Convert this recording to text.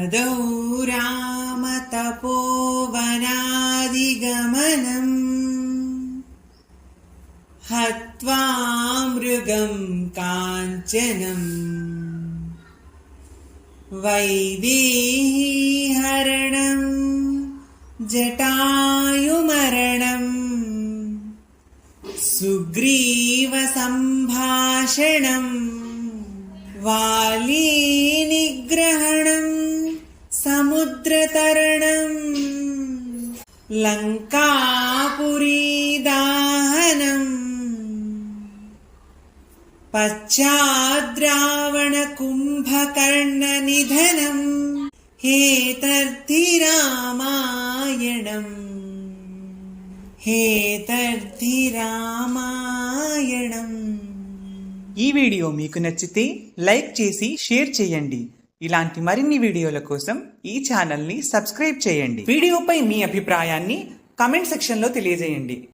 आदौ रामतपोवनादिगमनम् हत्वा मृगं काञ्चनम् वैदेहीहरणम् जटायुमरणम् सुग्रीवसम्भाषणम् वालीनिग्रहणम् समुद्रतरणम् लङ्कापुरीदाहनम् पश्चाद्रावणकुम्भकर्णनिधनम् हेतर्धि रामायणम् हेतर्धि रामायणम्। ఈ వీడియో మీకు నచ్చితే లైక్ చేసి షేర్ చేయండి. ఇలాంటి మరిన్ని వీడియోల కోసం ఈ ఛానల్ని సబ్స్క్రైబ్ చేయండి. వీడియోపై మీ అభిప్రాయాన్ని కామెంట్ సెక్షన్లో తెలియజేయండి.